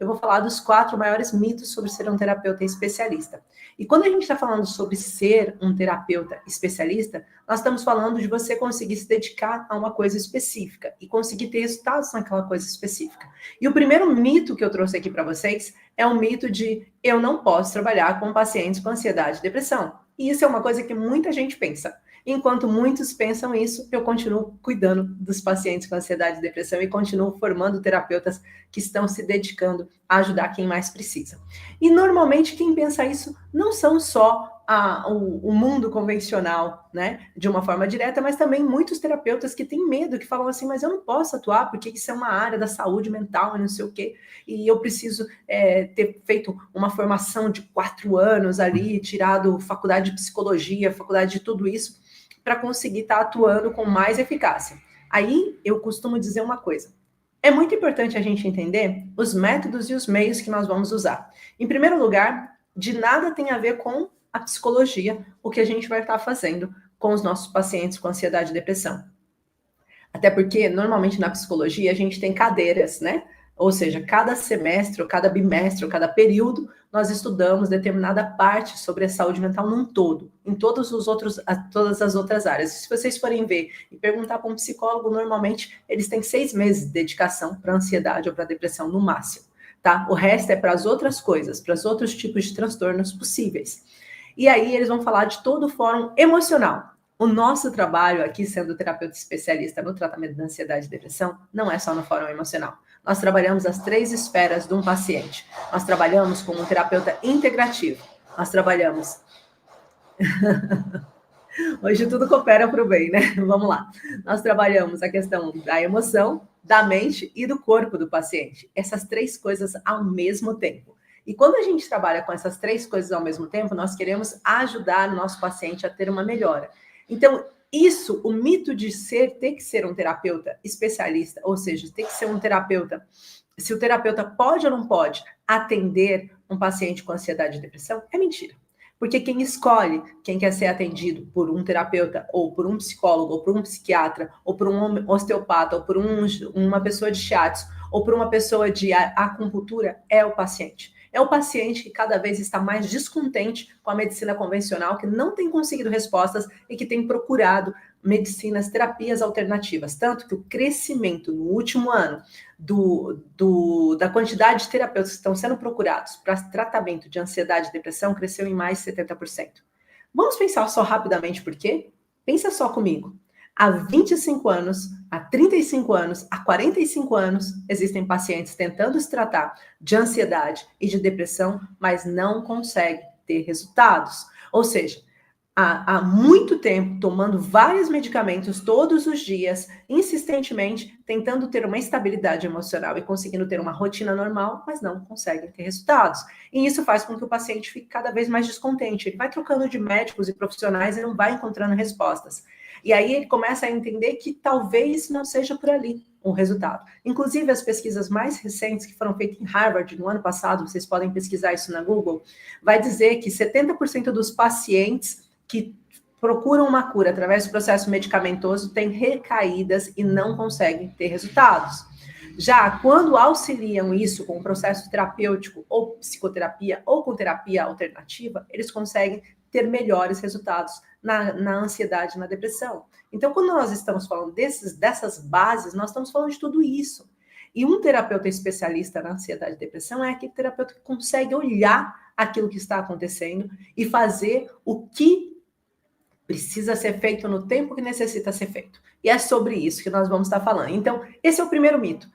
eu vou falar dos 4 maiores mitos sobre ser um terapeuta especialista. E quando a gente está falando sobre ser um terapeuta especialista, nós estamos falando de você conseguir se dedicar a uma coisa específica e conseguir ter resultados naquela coisa específica. E o primeiro mito que eu trouxe aqui para vocês é o mito de eu não posso trabalhar com pacientes com ansiedade e depressão. E isso é uma coisa que muita gente pensa. Enquanto muitos pensam isso, eu continuo cuidando dos pacientes com ansiedade e depressão e continuo formando terapeutas que estão se dedicando a ajudar quem mais precisa. E normalmente quem pensa isso não são só o mundo convencional, né, de uma forma direta, mas também muitos terapeutas que têm medo, que falam assim, mas eu não posso atuar porque isso é uma área da saúde mental e não sei o quê, e eu preciso ter feito uma formação de 4 anos ali, tirado faculdade de psicologia, faculdade de tudo isso, para conseguir estar atuando com mais eficácia. Aí eu costumo dizer uma coisa. É muito importante a gente entender os métodos e os meios que nós vamos usar. Em primeiro lugar, de nada tem a ver com a psicologia, o que a gente vai estar fazendo com os nossos pacientes com ansiedade e depressão. Até porque, normalmente, na psicologia, a gente tem cadeiras, né? Ou seja, cada semestre, ou cada bimestre, ou cada período, nós estudamos determinada parte sobre a saúde mental num todo, em todas as outras áreas. Se vocês forem ver e perguntar para um psicólogo, normalmente, eles têm 6 meses de dedicação para ansiedade ou para depressão, no máximo, tá? O resto é para as outras coisas, para os outros tipos de transtornos possíveis. E aí, eles vão falar de todo o fórum emocional. O nosso trabalho aqui, sendo terapeuta especialista no tratamento da ansiedade e depressão, não é só no fórum emocional. Nós trabalhamos as 3 esferas de um paciente. Nós trabalhamos como um terapeuta integrativo. Nós trabalhamos... Hoje tudo coopera para o bem, né? Vamos lá. Nós trabalhamos a questão da emoção, da mente e do corpo do paciente. Essas 3 coisas ao mesmo tempo. E quando a gente trabalha com essas 3 coisas ao mesmo tempo, nós queremos ajudar o nosso paciente a ter uma melhora. Então, isso, o mito de ter que ser um terapeuta especialista, ou seja, ter que ser um terapeuta, se o terapeuta pode ou não pode atender um paciente com ansiedade e depressão, é mentira. Porque quem escolhe quem quer ser atendido por um terapeuta, ou por um psicólogo, ou por um psiquiatra, ou por um osteopata, ou por uma pessoa de shiatsu, ou por uma pessoa de acupuntura, é o paciente. É o paciente que cada vez está mais descontente com a medicina convencional, que não tem conseguido respostas e que tem procurado medicinas, terapias alternativas. Tanto que o crescimento no último ano da quantidade de terapeutas que estão sendo procurados para tratamento de ansiedade e depressão cresceu em mais de 70%. Vamos pensar só rapidamente por quê? Pensa só comigo. Há 25 anos, há 35 anos, há 45 anos, existem pacientes tentando se tratar de ansiedade e de depressão, mas não conseguem ter resultados. Ou seja, há muito tempo tomando vários medicamentos todos os dias, insistentemente, tentando ter uma estabilidade emocional e conseguindo ter uma rotina normal, mas não conseguem ter resultados. E isso faz com que o paciente fique cada vez mais descontente. Ele vai trocando de médicos e profissionais e não vai encontrando respostas. E aí ele começa a entender que talvez não seja por ali o resultado. Inclusive, as pesquisas mais recentes que foram feitas em Harvard no ano passado, vocês podem pesquisar isso na Google, vai dizer que 70% dos pacientes que procuram uma cura através do processo medicamentoso têm recaídas e não conseguem ter resultados. Já quando auxiliam isso com um processo terapêutico ou psicoterapia ou com terapia alternativa, eles conseguem ter melhores resultados na ansiedade e na depressão. Então, quando nós estamos falando dessas bases, nós estamos falando de tudo isso. E um terapeuta especialista na ansiedade e depressão é aquele terapeuta que consegue olhar aquilo que está acontecendo e fazer o que precisa ser feito no tempo que necessita ser feito. E é sobre isso que nós vamos estar falando. Então, esse é o primeiro mito.